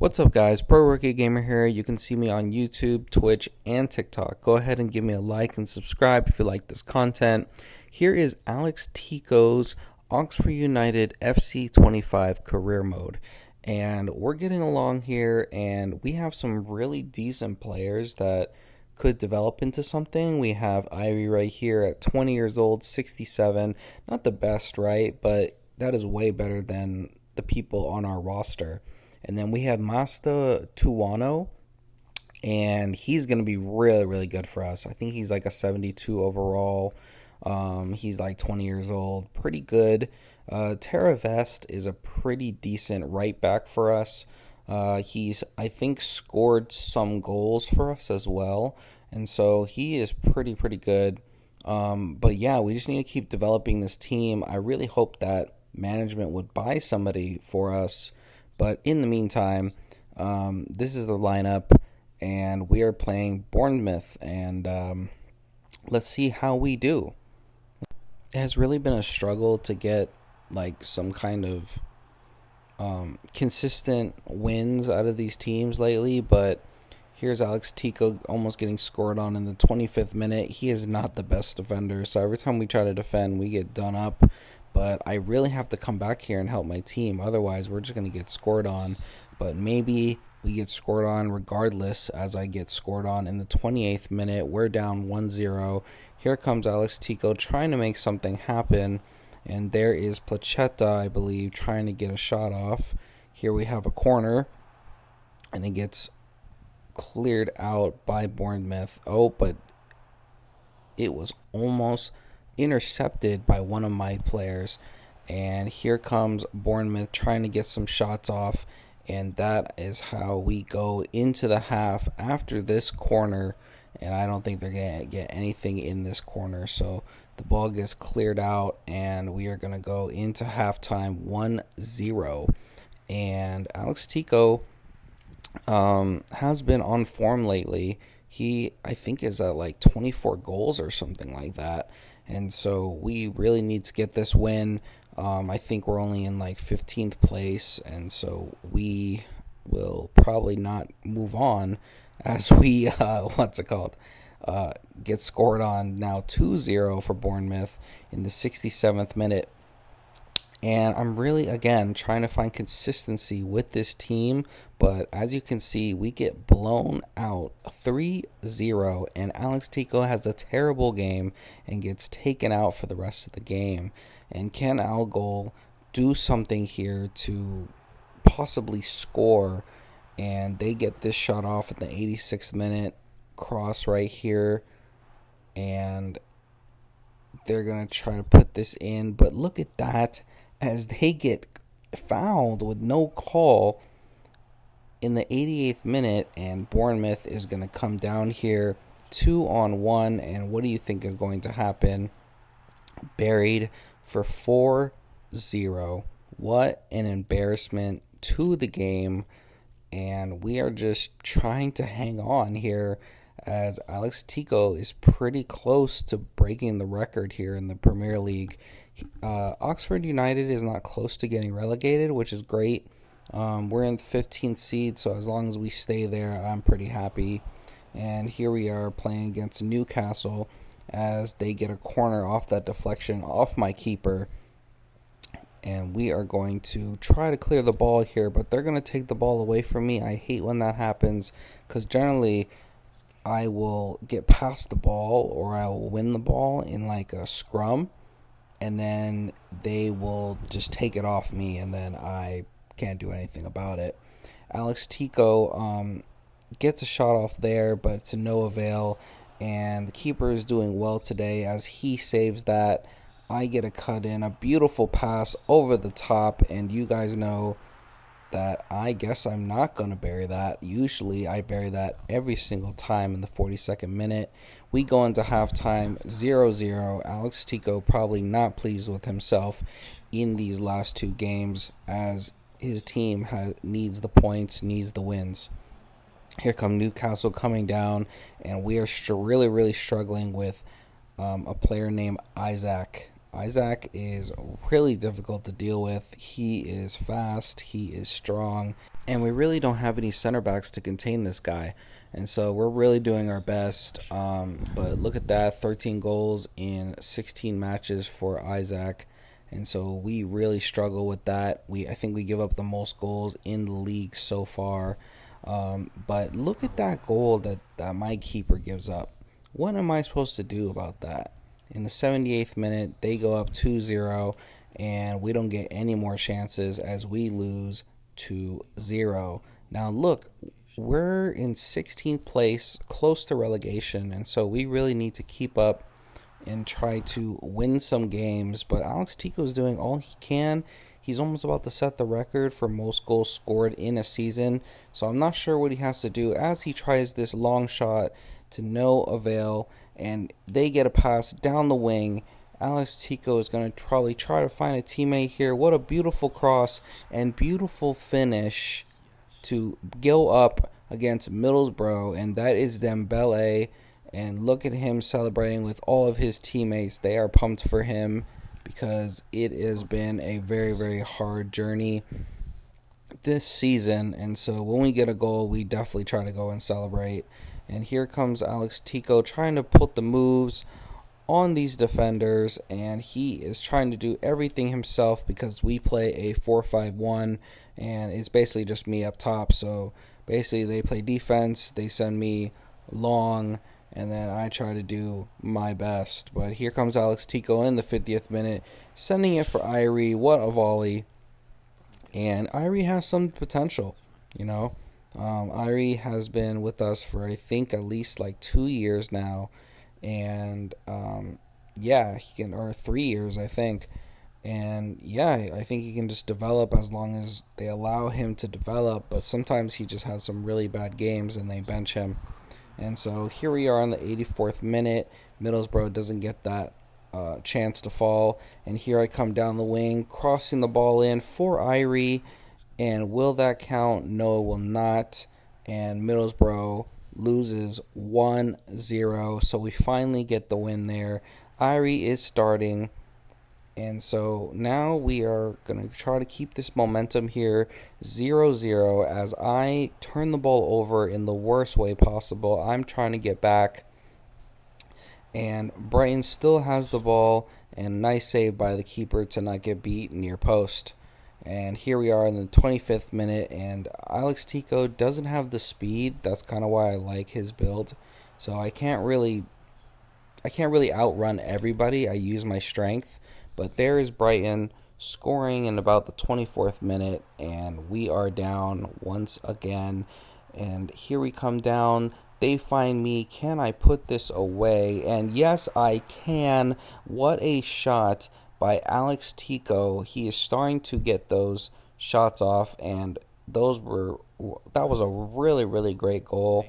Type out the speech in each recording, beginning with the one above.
What's up, guys? Pro Rookie Gamer here. You can see me on YouTube, Twitch, and TikTok. Go ahead and give me a like and subscribe if you like this content. Here is Alex Tico's Oxford United FC25 career mode. And we're getting along here, and we have some really decent players that could develop into something. We have Ivy right here at 20 years old, 67. Not the best, right? But that is way better than the people on our roster. And then we have Masta Tuano, and he's going to be really, really good for us. I think he's like a 72 overall. He's like 20 years old. Pretty good. Tara Vest is a pretty decent right back for us. He's, I think, scored some goals for us as well. And so he is pretty good. But yeah, we just need to keep developing this team. I really hope that management would buy somebody for us. But in the meantime, this is the lineup, and we are playing Bournemouth, and let's see how we do. It has really been a struggle to get like some kind of consistent wins out of these teams lately, but here's Alex Tico almost getting scored on in the 25th minute. He is not the best defender, so every time we try to defend, we get done up. But I really have to come back here and help my team. Otherwise, we're just going to get scored on. But maybe we get scored on regardless, as I get scored on in the 28th minute. We're down 1-0. Here comes Alex Tico trying to make something happen. And there is Placheta, I believe, trying to get a shot off. Here we have a corner. And it gets cleared out by Bournemouth. Oh, but it was almost intercepted by one of my players, and here comes Bournemouth trying to get some shots off, and that is how we go into the half after this corner. And I don't think they're gonna get anything in this corner, so the ball gets cleared out, and we are gonna go into halftime 1-0. And Alex Tico has been on form lately. He, I think, is at like 24 goals or something like that. And so we really need to get this win. I think we're only in like 15th place, and so we will probably not move on as we, get scored on now 2-0 for Bournemouth in the 67th minute. And I'm really, again, trying to find consistency with this team. But as you can see, we get blown out 3-0. And Alex Tico has a terrible game and gets taken out for the rest of the game. And can Algol do something here to possibly score? And they get this shot off at the 86th minute. Cross right here. And they're going to try to put this in. But look at that. As they get fouled with no call in the 88th minute, and Bournemouth is going to come down here 2-on-1, and what do you think is going to happen? Buried for 4-0. What an embarrassment to the game, and we are just trying to hang on here as Alex Tico is pretty close to breaking the record here in the Premier League. Oxford United is not close to getting relegated, which is great. We're in 15th seed, so as long as we stay there, I'm pretty happy. And here we are playing against Newcastle as they get a corner off that deflection off my keeper. And we are going to try to clear the ball here, but they're going to take the ball away from me. I hate when that happens because generally I will get past the ball or I will win the ball in like a scrum. And then they will just take it off me, and then I can't do anything about it. Alex Tico gets a shot off there, but to no avail. And the keeper is doing well today as he saves that. I get a cut in, a beautiful pass over the top, and you guys know that I guess I'm not going to bury that. Usually I bury that every single time in the 42nd minute. We go into halftime 0-0. Alex Tico probably not pleased with himself in these last two games as his team needs the points, needs the wins. Here come Newcastle coming down, and we are really struggling with a player named Isaac. Isaac is really difficult to deal with. He is fast, he is strong, and we really don't have any center backs to contain this guy. And so we're really doing our best. But look at that, 13 goals in 16 matches for Isaac. And so we really struggle with that. I think we give up the most goals in the league so far. But look at that goal that my keeper gives up. What am I supposed to do about that? In the 78th minute, they go up 2-0, and we don't get any more chances as we lose 2-0. Now, look, we're in 16th place, close to relegation, and so we really need to keep up and try to win some games. But Alex Tico is doing all he can. He's almost about to set the record for most goals scored in a season, so I'm not sure what he has to do as he tries this long shot to no avail, and they get a pass down the wing. Alex Tico is going to probably try to find a teammate here. What a beautiful cross and beautiful finish to go up against Middlesbrough, and that is Dembele. And look at him celebrating with all of his teammates. They are pumped for him because it has been a very, very hard journey this season. And so when we get a goal, we definitely try to go and celebrate. And here comes Alex Tico trying to put the moves on these defenders, and he is trying to do everything himself because we play a 4-5-1, and it's basically just me up top. So basically they play defense, they send me long, and then I try to do my best. But here comes Alex Tico in the 50th minute, sending it for Irie. What a volley. And Irie has some potential, you know. Irie has been with us for, I think, at least like 2 years now. And, he can, or 3 years, I think. And, I think he can just develop as long as they allow him to develop. But sometimes he just has some really bad games and they bench him. And so here we are on the 84th minute. Middlesbrough doesn't get that chance to fall. And here I come down the wing, crossing the ball in for Irie. And will that count? No, it will not. And Middlesbrough loses 1-0. So we finally get the win there. Irie is starting. And so now we are going to try to keep this momentum here 0-0 as I turn the ball over in the worst way possible. I'm trying to get back. And Brighton still has the ball. And nice save by the keeper to not get beat near post. And here we are in the 25th minute, and Alex Tico doesn't have the speed. That's kind of why I like his build. So I can't really outrun everybody. I use my strength. But there is Brighton scoring in about the 24th minute, and we are down once again. And here we come down. They find me. Can I put this away? And yes, I can. What a shot by Alex Tico. He is starting to get those shots off, and that was a really, really great goal.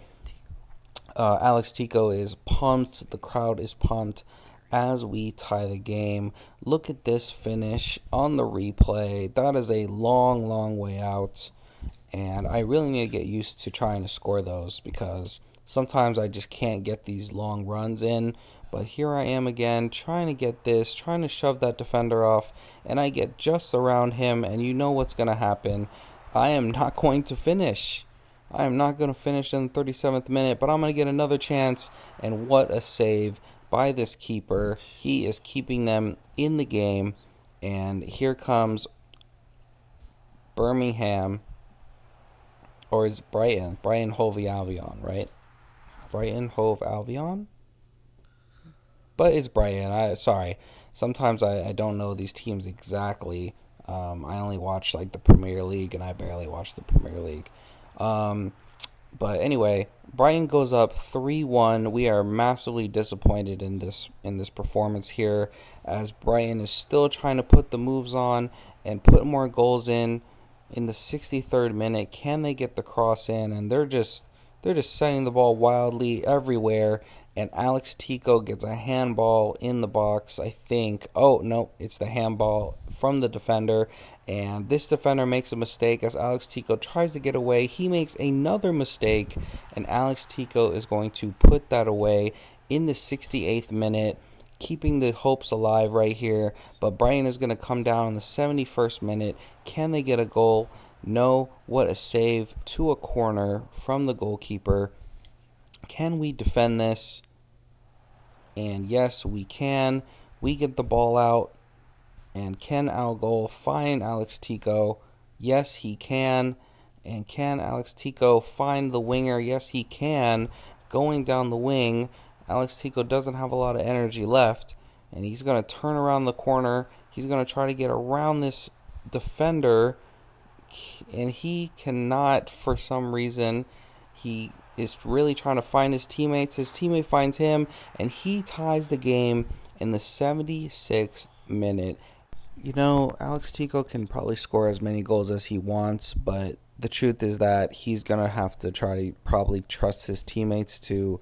Alex Tico is pumped. The crowd is pumped as we tie the game. Look at this finish on the replay. That is a long, long way out, and I really need to get used to trying to score those because sometimes I just can't get these long runs in. But here I am again, trying to get this, trying to shove that defender off, and I get just around him, and you know what's going to happen. I am not going to finish. I am not going to finish in the 37th minute, but I'm going to get another chance, and what a save by this keeper. He is keeping them in the game, and here comes Birmingham, or is Brighton Hove Albion, right? Brighton Hove Albion? But it's Brighton. Sorry. Sometimes I don't know these teams exactly. I only watch like the Premier League, and I barely watch the Premier League. But anyway, Brighton goes up 3-1. We are massively disappointed in this performance here, as Brighton is still trying to put the moves on and put more goals in the 63rd minute. Can they get the cross in? And they're just sending the ball wildly everywhere. And Alex Tico gets a handball in the box, I think. Oh, no, it's the handball from the defender. And this defender makes a mistake as Alex Tico tries to get away. He makes another mistake, and Alex Tico is going to put that away in the 68th minute. keeping the hopes alive right here. But Brighton is going to come down in the 71st minute. Can they get a goal? No. What a save to a corner from the goalkeeper. Can we defend this? And yes, we can. We get the ball out. And can Al Goal find Alex Tico? Yes, he can. And can Alex Tico find the winger? Yes, he can. Going down the wing, Alex Tico doesn't have a lot of energy left. And he's going to turn around the corner. He's going to try to get around this defender. And he cannot, for some reason. He is really trying to find his teammates. His teammate finds him. And he ties the game in the 76th minute. You know, Alex Tico can probably score as many goals as he wants, but the truth is that he's going to have to try to probably trust his teammates to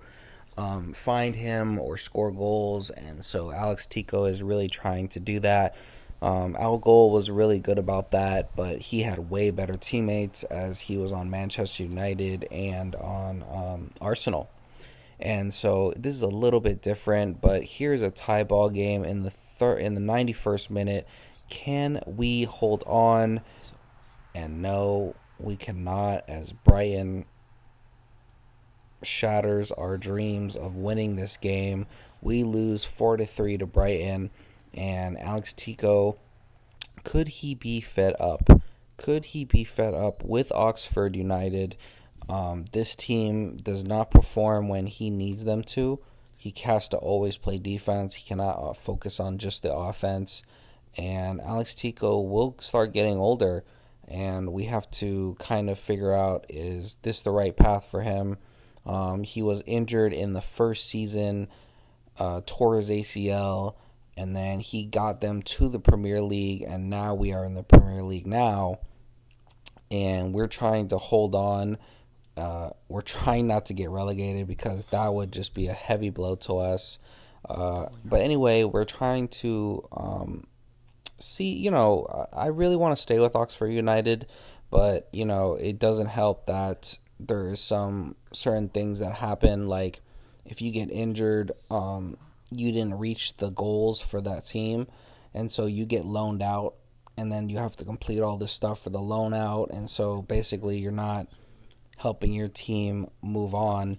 find him or score goals, and so Alex Tico is really trying to do that. Al Goal was really good about that, but he had way better teammates as he was on Manchester United and on Arsenal. And so this is a little bit different, but here's a tie ball game in the 91st minute. Can we hold on? And no, we cannot, as Brighton shatters our dreams of winning this game. We lose 4-3 to Brighton, and Alex Tico, could he be fed up? Could he be fed up with Oxford United? This team does not perform when he needs them to. He has to always play defense. He cannot focus on just the offense. And Alex Tico will start getting older, and we have to kind of figure out, is this the right path for him? He was injured in the first season, tore his ACL, and then he got them to the Premier League, and now we are in the Premier League now, and we're trying to hold on. We're trying not to get relegated because that would just be a heavy blow to us. But anyway, we're trying to see, I really want to stay with Oxford United, but, it doesn't help that there's some certain things that happen, like if you get injured, you didn't reach the goals for that team, and so you get loaned out, and then you have to complete all this stuff for the loan out, and so basically you're not helping your team move on.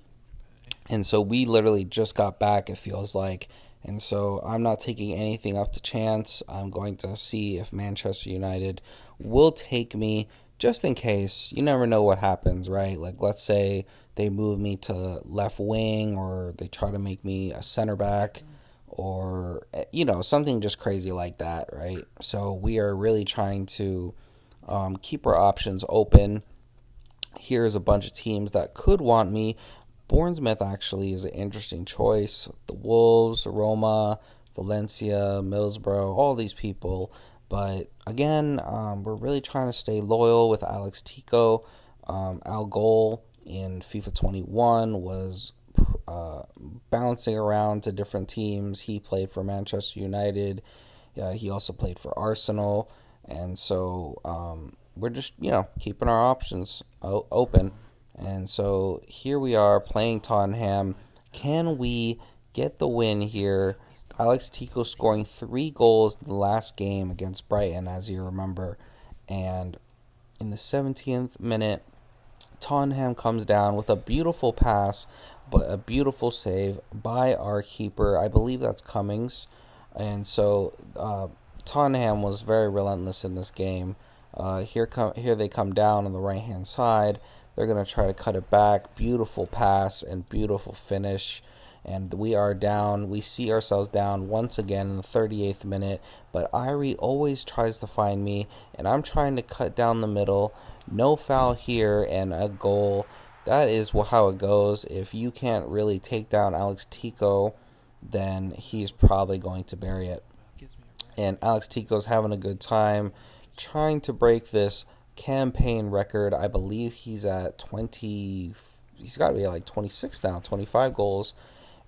And so we literally just got back, it feels like. And so I'm not taking anything up to chance. I'm going to see if Manchester United will take me, just in case. You never know what happens, right? Like, let's say they move me to left wing, or they try to make me a center back, or, something just crazy like that, right? So we are really trying to keep our options open. Here's a bunch of teams that could want me. Bournemouth actually is an interesting choice. The Wolves, Roma, Valencia, Middlesbrough, all these people. But again, we're really trying to stay loyal with Alex Tico. Al Goal in FIFA 21 was bouncing around to different teams. He played for Manchester United. He also played for Arsenal. And so we're just, keeping our options open. And so here we are playing Tottenham. Can we get the win here? Alex Tico scoring 3 goals in the last game against Brighton, as you remember. And in the 17th minute, Tottenham comes down with a beautiful pass, but a beautiful save by our keeper. I believe that's Cummings. And so Tottenham was very relentless in this game. Here they come down on the right-hand side. They're going to try to cut it back. Beautiful pass and beautiful finish. And we are down. We see ourselves down once again in the 38th minute. But Irie always tries to find me, and I'm trying to cut down the middle. No foul here and a goal. That is how it goes. If you can't really take down Alex Tico, then he's probably going to bury it. And Alex Tico's having a good time trying to break this campaign record. I believe he's at 20. He's got to be at like 26 now, 25 goals,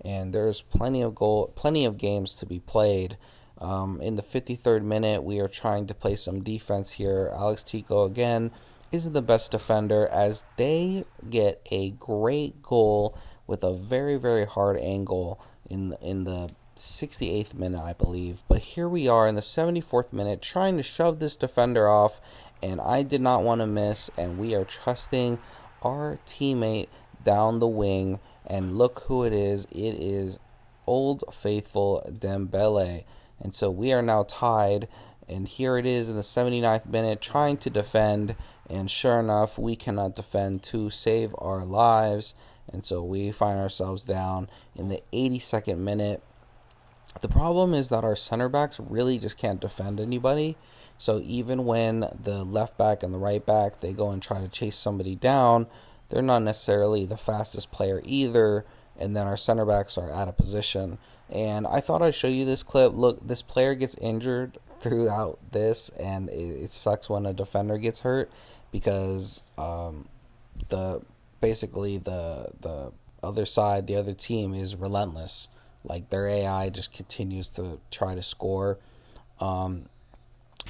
and there's plenty of games to be played. In the 53rd minute, we are trying to play some defense here. Alex Tico again isn't the best defender, as they get a great goal with a very, very hard angle in the 68th minute, I believe. But here we are in the 74th minute trying to shove this defender off, and I did not want to miss, and we are trusting our teammate down the wing, and look who it is. It is Old Faithful Dembele. And so we are now tied, and here it is in the 79th minute trying to defend, and sure enough, we cannot defend to save our lives. And so we find ourselves down in the 82nd minute. The problem is that our center backs really just can't defend anybody. So even when the left back and the right back, they go and try to chase somebody down, they're not necessarily the fastest player either. And then our center backs are out of position. And I thought I'd show you this clip. Look, this player gets injured throughout this, and it sucks when a defender gets hurt because the basically the other side, the other team is relentless. Like their AI just continues to try to score.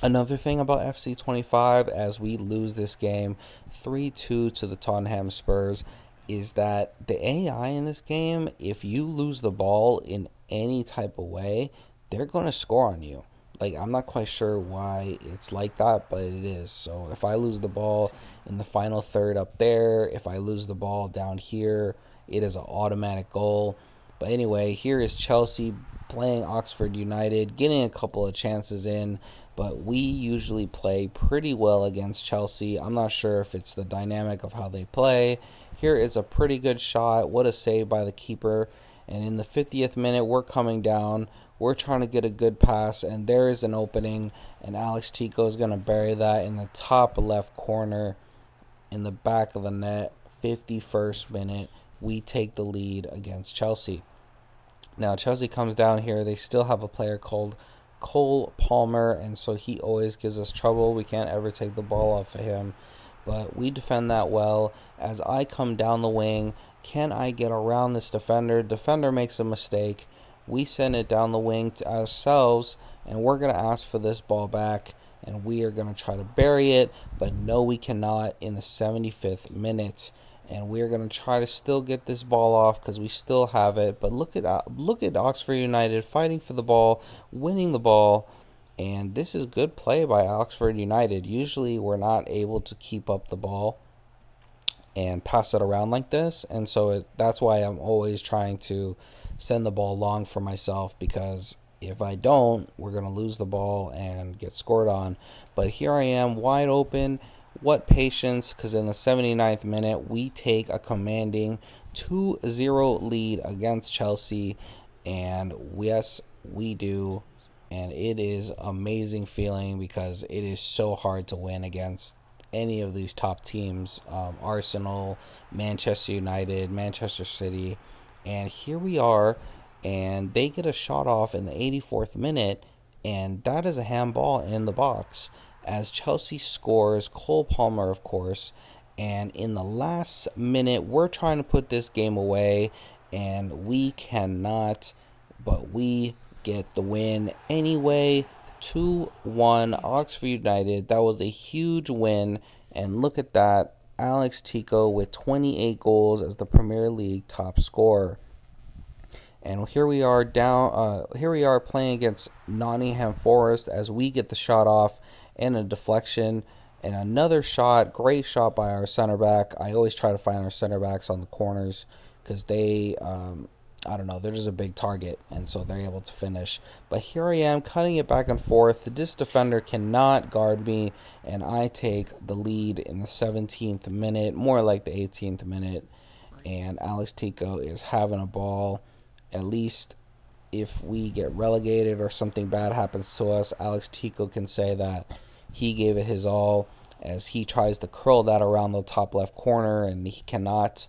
Another thing about FC25 as we lose this game 3-2 to the Tottenham Spurs is that the AI in this game, if you lose the ball in any type of way, they're going to score on you. Like, I'm not quite sure why it's like that, but it is. So if I lose the ball in the final third up there, if I lose the ball down here, it is an automatic goal. But anyway, here is Chelsea playing Oxford United, getting a couple of chances in, but we usually play pretty well against Chelsea. I'm not sure if it's the dynamic of how they play. Here is a pretty good shot. What a save by the keeper. And in the 50th minute, we're coming down. We're trying to get a good pass, and there is an opening, and Alex Tico is going to bury that in the top left corner in the back of the net. 51st minute, we take the lead against Chelsea. Now, Chelsea comes down here. They still have a player called Cole Palmer, and so he always gives us trouble. We can't ever take the ball off of him, but we defend that well. As I come down the wing, can I get around this defender? Defender makes a mistake. We send it down the wing to ourselves, and we're going to ask for this ball back, and we are going to try to bury it, but no, we cannot in the 75th minute. And we're going to try to still get this ball off because we still have it. But look at Oxford United fighting for the ball, winning the ball. And this is good play by Oxford United. Usually we're not able to keep up the ball and pass it around like this. And so that's why I'm always trying to send the ball long for myself, because if I don't, we're going to lose the ball and get scored on. But here I am wide open. What patience, because in the 79th minute, we take a commanding 2-0 lead against Chelsea, and yes, we do, and it is amazing feeling because it is so hard to win against any of these top teams, Arsenal, Manchester United, Manchester City, and here we are, and they get a shot off in the 84th minute, and that is a handball in the box. As Chelsea scores, Cole Palmer, of course, and in the last minute, we're trying to put this game away, and we cannot, but we get the win anyway. 2-1, Oxford United. That was a huge win, and look at that. Alex Tico with 28 goals as the Premier League top scorer. And here we are playing against Nottingham Forest as we get the shot off and a deflection and another shot. Great shot by our center back. I always try to find our center backs on the corners because they, I don't know, they're just a big target, and so they're able to finish. But here I am cutting it back and forth. This defender cannot guard me, and I take the lead in the 17th minute, more like the 18th minute, and Alex Tico is having a ball. At least if we get relegated or something bad happens to us, Alex Tico can say that he gave it his all as he tries to curl that around the top left corner, and he cannot.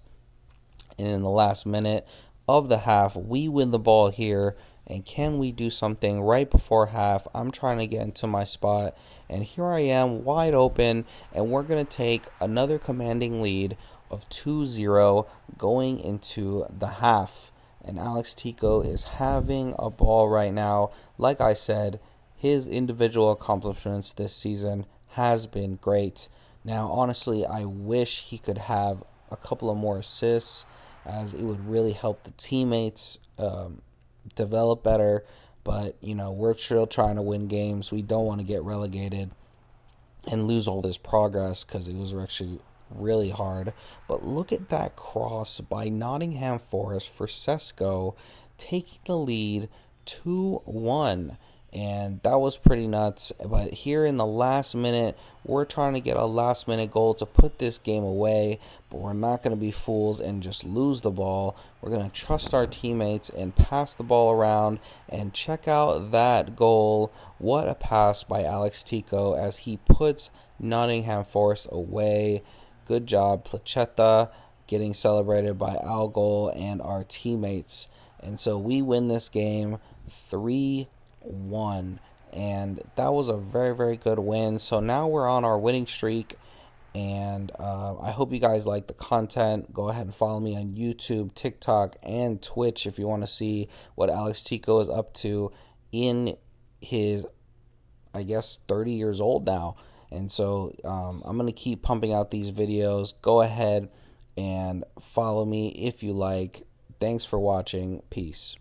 And in the last minute of the half, we win the ball here. And can we do something right before half? I'm trying to get into my spot, and here I am wide open, and we're going to take another commanding lead of 2-0 going into the half. And Alex Tico is having a ball right now. Like I said, his individual accomplishments this season has been great. Now, honestly, I wish he could have a couple of more assists, as it would really help the teammates develop better. But, we're still trying to win games. We don't want to get relegated and lose all this progress because it was actually really hard. But look at that cross by Nottingham Forest for Sesko, taking the lead 2-1. And that was pretty nuts. But here in the last minute, we're trying to get a last minute goal to put this game away. But we're not going to be fools and just lose the ball. We're going to trust our teammates and pass the ball around. And check out that goal. What a pass by Alex Tico as he puts Nottingham Forest away. Good job, Placheta, getting celebrated by Al Goal and our teammates. And so we win this game 3-1. And that was a very, very good win. So now we're on our winning streak. And I hope you guys like the content. Go ahead and follow me on YouTube, TikTok, and Twitch if you want to see what Alex Tico is up to in his, 30 years old now. And so I'm going to keep pumping out these videos. Go ahead and follow me if you like. Thanks for watching. Peace.